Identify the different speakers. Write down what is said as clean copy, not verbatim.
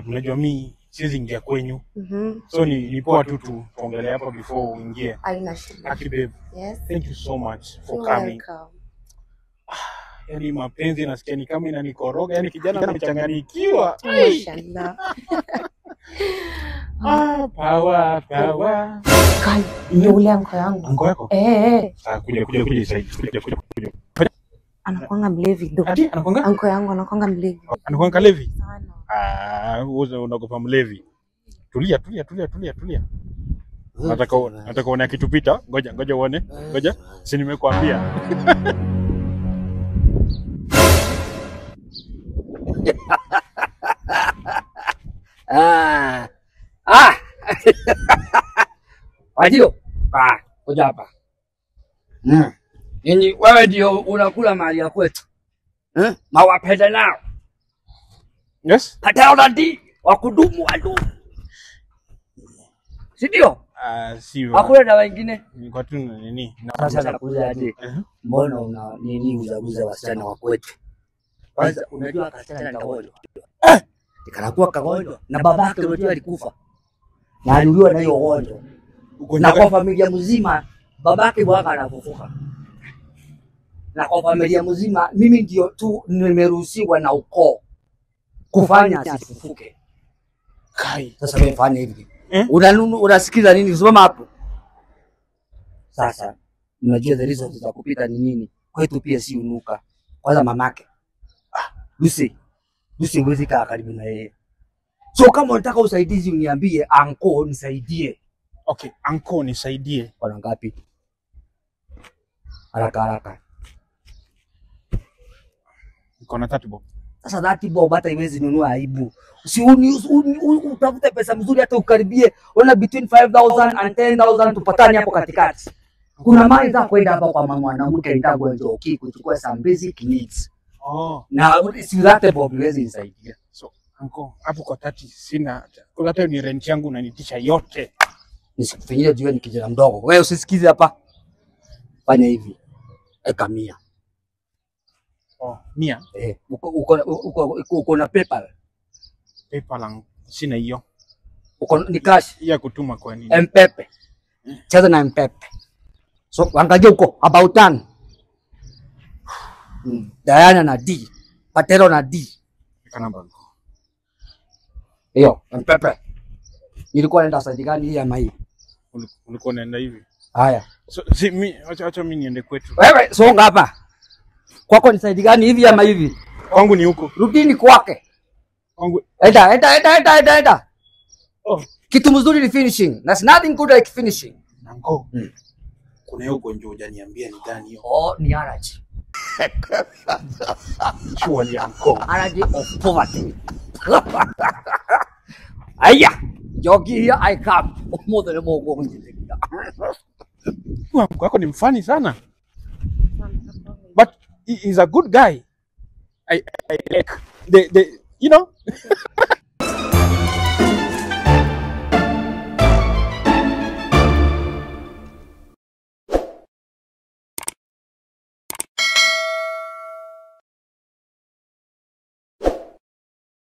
Speaker 1: Unajua mimi siwezi ingia kwenyu. So ni poa tu tuongelee hapa before uingie.
Speaker 2: Haina shida.
Speaker 1: Aki babe.
Speaker 2: Yes.
Speaker 1: Thank you so much for
Speaker 2: You're
Speaker 1: coming.
Speaker 2: welcome.
Speaker 1: Yaani mapenzi nasikia ni kama inanikoroga, yaani kijana amechanganyikiwa.
Speaker 2: Mashallah.
Speaker 1: Power.
Speaker 2: Kai, ni ule anko yangu.
Speaker 1: Anko yako? Kuja kuja.
Speaker 2: Anakuanga mlevi ndo.
Speaker 1: Ati anakuanga?
Speaker 2: Anko yangu anakuanga mlevi.
Speaker 1: Anakuanga levi?
Speaker 2: Sana.
Speaker 1: Wewe unaogopa mlevi. Tulia. Nataka uone akitupita. Ngoja uone. Ngoja. Si nimekuambia.
Speaker 3: Wajio. Kuja hapa. Nini wewe ndio unakula mali ya kwetu? Mawapenda nao.
Speaker 1: Yes?
Speaker 3: Hata unadi wakudumu adu. Si ndio?
Speaker 1: Si
Speaker 3: hakuna na wengine.
Speaker 1: Ni kwa tu nini?
Speaker 3: Sasa nakuuliza aje? Mbona una nini uzaguza wasichana wa kwetu? Kwanza unajua kasichana ni kagonjwa. Ikanakuwa kagonjwa na babake unajua alikufa. Na aliuliwa na hiyo ugonjwa. Na kwa familia mzima babake bwaka anafufuka. Na kwa familia mzima mimi ndio tu nimeruhusiwa na ukoo kufanya asifufuke.
Speaker 1: Kai.
Speaker 3: Sasa mimi fanya hivi. Unasikiza nini? Usimama hapo. Sasa unajua the reason za kupita ni nini? Kwetu pia si unuka. Kwanza mamake. Lucy huwezi kaa karibu na yeye. So kama unataka usaidizi uniambie, anko nisaidie.
Speaker 1: Okay, anko nisaidie.
Speaker 3: Kwa ngapi? Haraka.
Speaker 1: Niko na 30 bob.
Speaker 3: Sasa 30 bob hata iwezi nunua aibu. Si utafute pesa mzuri hata ukaribie. Ona between 5,000 and 10,000 tupatane hapo katikati. Kuna mali za kwenda hapa kwa mama mwanamke nitago ndio kuchukua some basic needs. Na si 30 bob iwezi nisaidia.
Speaker 1: So anko hapo kwa 30 sina. Kwa hata ni rent yangu unanitisha yote.
Speaker 3: Nisikufanyie jua ni kijana mdogo. Wewe usisikize hapa. Fanya hivi. Eka 100.
Speaker 1: 100?
Speaker 3: Uko na PayPal?
Speaker 1: PayPal langu sina hiyo.
Speaker 3: Uko ni cash
Speaker 1: ya kutuma kwa nini?
Speaker 3: M-Pepe. Cheza na M-Pepe. So angalia uko about done. Diana na D. Patero na D.
Speaker 1: Kana banko.
Speaker 3: Hiyo M-Pepe. Nilikuwa naenda side gani hii ama hii?
Speaker 1: Ulikuwa unaenda hivi.
Speaker 3: Haya.
Speaker 1: So si mimi acha mimi niende kwetu.
Speaker 3: Wewe songa hapa. Kwako ni side gani hivi ama hivi?
Speaker 1: Kwangu ni huko.
Speaker 3: Rudini kwake.
Speaker 1: Kwangu.
Speaker 3: Enda. Kitu mzuri ni finishing. There's nothing good like finishing.
Speaker 1: Nango. Kuna hiyo ugonjwa hujaniambia ni gani hiyo?
Speaker 3: Ni allergy.
Speaker 1: Chua ni anko.
Speaker 3: Allergy of poverty. Aya. Jogi here I come. More than more going.
Speaker 1: Anko yako ni mfani sana. But he is a good guy. I like the you know